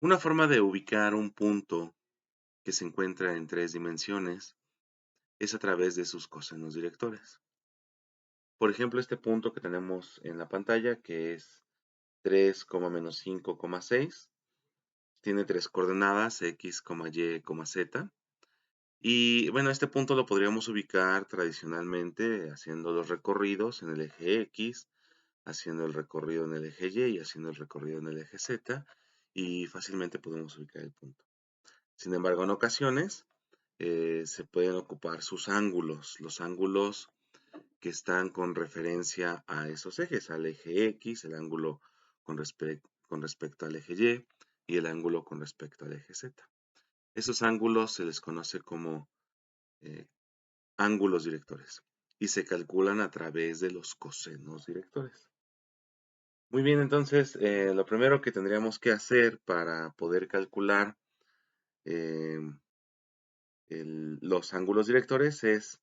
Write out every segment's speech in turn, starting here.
Una forma de ubicar un punto que se encuentra en tres dimensiones es a través de sus cosenos directores. Por ejemplo, este punto que tenemos en la pantalla, que es 3, menos 5,6, tiene tres coordenadas, x, y, z. Y bueno, este punto lo podríamos ubicar tradicionalmente haciendo los recorridos en el eje X, haciendo el recorrido en el eje Y y haciendo el recorrido en el eje Z, y fácilmente podemos ubicar el punto. Sin embargo, en ocasiones se pueden ocupar sus ángulos, los ángulos que están con referencia a esos ejes, al eje X, el ángulo con respecto al eje Y el ángulo con respecto al eje Z. Esos ángulos se les conoce como eh, ángulos directores y se calculan a través de los cosenos directores. Muy bien, entonces lo primero que tendríamos que hacer para poder calcular eh, los ángulos directores es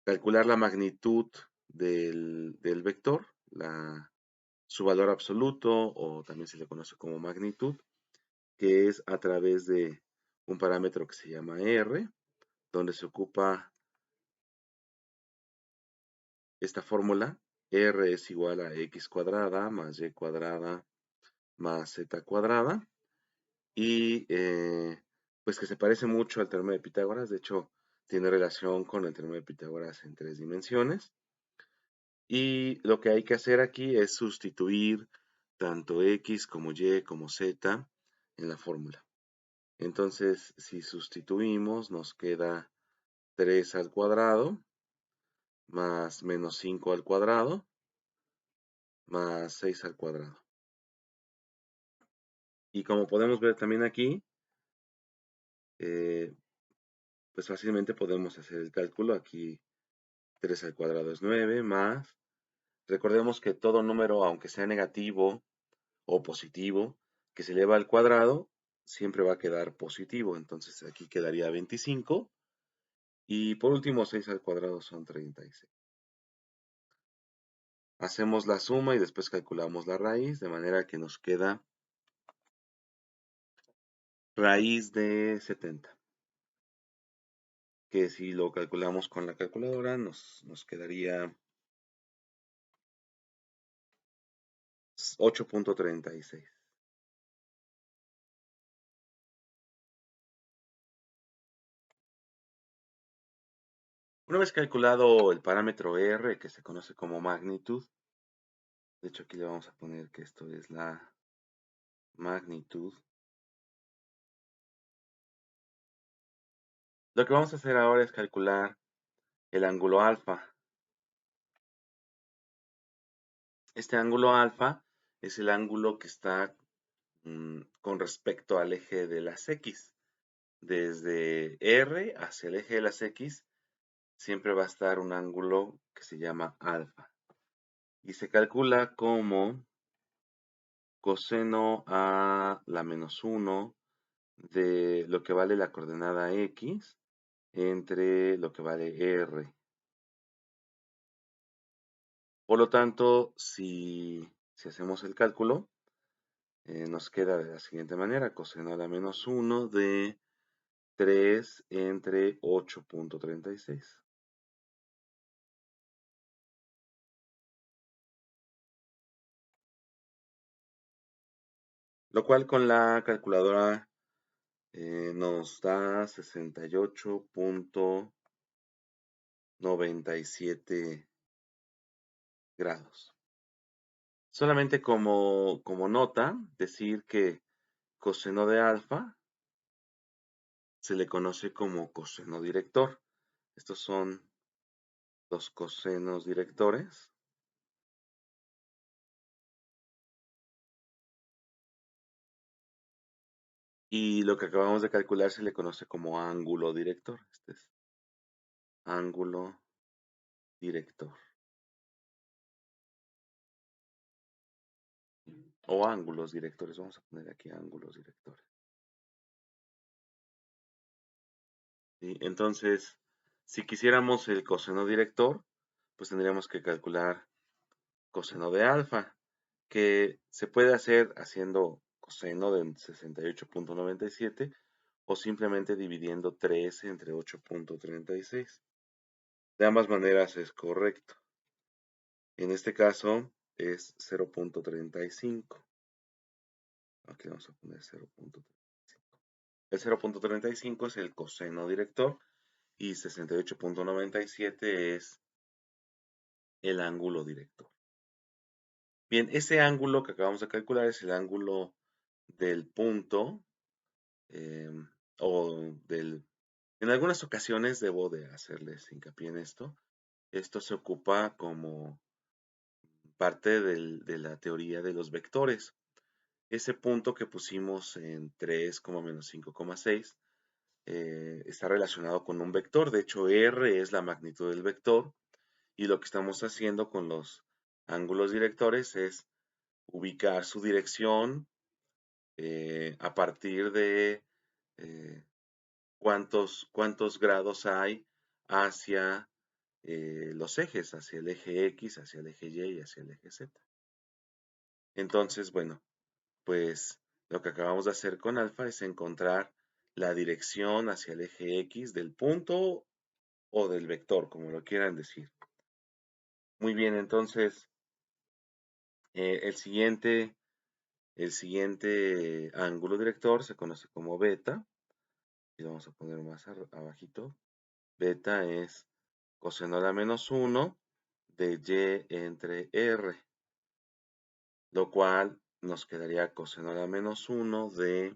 calcular la magnitud del vector, su valor absoluto, o también se le conoce como magnitud, que es a través de un parámetro que se llama R, donde se ocupa esta fórmula. R es igual a x cuadrada más y cuadrada más z cuadrada, y pues que se parece mucho al teorema de Pitágoras. De hecho, tiene relación con el teorema de Pitágoras en tres dimensiones. Y lo que hay que hacer aquí es sustituir tanto x como y como z en la fórmula. Entonces, si sustituimos, nos queda 3 al cuadrado más menos 5 al cuadrado más 6 al cuadrado. Y como podemos ver también aquí, eh, pues fácilmente podemos hacer el cálculo. Aquí 3 al cuadrado es 9 más. Recordemos que todo número, aunque sea negativo o positivo, que se eleva al cuadrado, siempre va a quedar positivo. Entonces aquí quedaría 25. Y por último, 6 al cuadrado son 36. Hacemos la suma y después calculamos la raíz, de manera que nos queda raíz de 70. Que si lo calculamos con la calculadora, nos quedaría 8.36. Una vez calculado el parámetro R, que se conoce como magnitud, de hecho aquí le vamos a poner que esto es la magnitud. Lo que vamos a hacer ahora es calcular el ángulo alfa. Este ángulo alfa es el ángulo que está con respecto al eje de las X. Desde R hacia el eje de las X siempre va a estar un ángulo que se llama alfa. Y se calcula como coseno a la menos 1 de lo que vale la coordenada X entre lo que vale R. Por lo tanto, si hacemos el cálculo, nos queda de la siguiente manera: coseno a la menos 1 de 3 entre 8.36. Lo cual con la calculadora nos da 68.97 grados. Solamente como nota, decir que coseno de alfa se le conoce como coseno director. Estos son los cosenos directores. Y lo que acabamos de calcular se le conoce como ángulo director. Este es ángulo director. O ángulos directores. Vamos a poner aquí ángulos directores. ¿Sí? Entonces, si quisiéramos el coseno director, pues tendríamos que calcular coseno de alfa, que se puede hacer haciendo coseno de 68.97 o simplemente dividiendo 3 entre 8.36. De ambas maneras es correcto. En este caso es 0.35. Aquí vamos a poner 0.35. El 0.35 es el coseno director y 68.97 es el ángulo director. Bien, ese ángulo que acabamos de calcular es el ángulo del punto o del... En algunas ocasiones debo de hacerles hincapié en esto. Esto se ocupa como parte de la teoría de los vectores. Ese punto que pusimos en 3, menos 5,6 está relacionado con un vector. De hecho, R es la magnitud del vector. Y lo que estamos haciendo con los ángulos directores es ubicar su dirección a partir de cuántos grados hay hacia los ejes, hacia el eje X, hacia el eje Y y hacia el eje Z. Entonces, bueno, pues lo que acabamos de hacer con alfa es encontrar la dirección hacia el eje X del punto o del vector, como lo quieran decir. Muy bien, entonces el siguiente ángulo director se conoce como beta. Y lo vamos a poner más abajito. Beta es coseno a la menos 1 de y entre r, lo cual nos quedaría coseno a la menos 1 de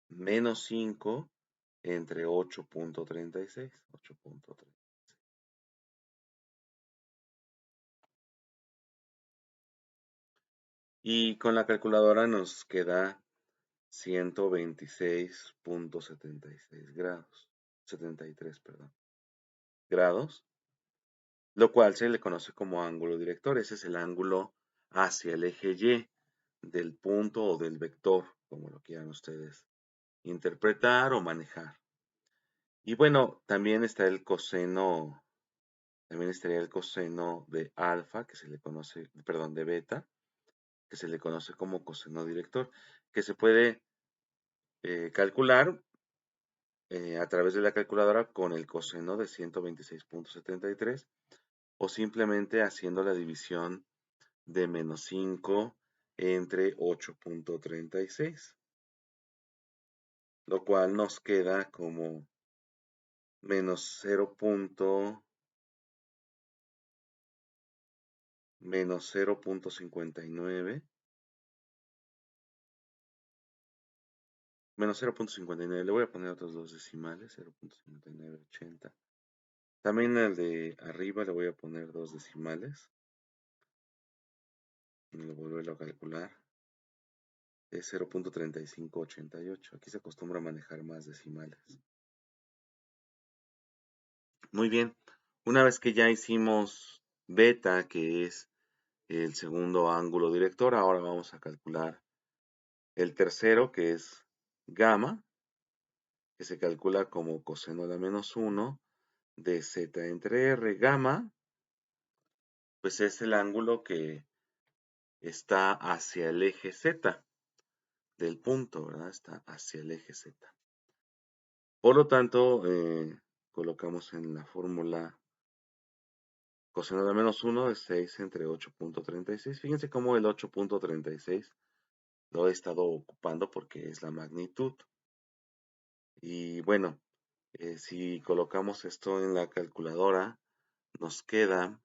menos 5 entre 8.36. 8.36. Y con la calculadora nos queda 126.76 grados. 73, perdón. Grados, lo cual se le conoce como ángulo director. Ese es el ángulo hacia el eje Y del punto o del vector, como lo quieran ustedes interpretar o manejar. Y bueno, también está el coseno, también estaría el coseno de alfa, que se le conoce, perdón, de beta, que se le conoce como coseno director, que se puede calcular a través de la calculadora con el coseno de 126.73 o simplemente haciendo la división de menos 5 entre 8.36, lo cual nos queda como menos 0.59, menos 0.59, le voy a poner otros dos decimales, 0.5980. También el de arriba le voy a poner dos decimales, y lo vuelvo a calcular, es 0.3588. Aquí se acostumbra a manejar más decimales. Muy bien, una vez que ya hicimos beta, que es el segundo ángulo director, ahora vamos a calcular el tercero, que es gamma, que se calcula como coseno a la menos 1 de z entre r. Gamma, pues es el ángulo que está hacia el eje z del punto, ¿verdad? Está hacia el eje z. Por lo tanto, colocamos en la fórmula coseno de menos 1 de 6 entre 8.36. Fíjense cómo el 8.36 lo he estado ocupando porque es la magnitud. Y bueno, si colocamos esto en la calculadora, nos queda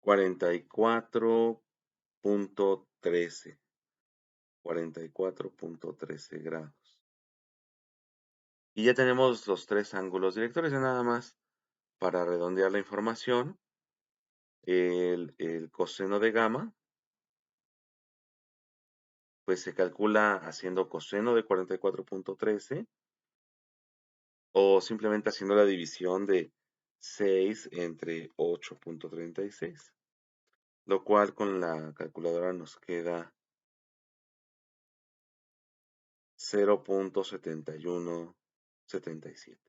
44.13. 44.13 grados. Y ya tenemos los tres ángulos directores. Ya nada más para redondear la información, el coseno de gamma, pues se calcula haciendo coseno de 44.13 o simplemente haciendo la división de 6 entre 8.36, lo cual con la calculadora nos queda 0.7177.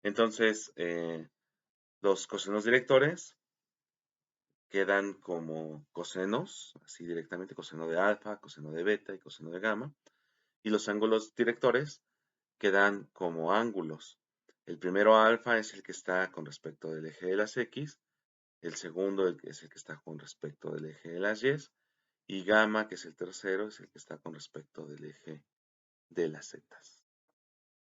Entonces, los cosenos directores quedan como cosenos, así directamente, coseno de alfa, coseno de beta y coseno de gamma. Y los ángulos directores quedan como ángulos. El primero alfa es el que está con respecto del eje de las X, el segundo es el que está con respecto del eje de las Y gamma, que es el tercero, es el que está con respecto del eje de las Z.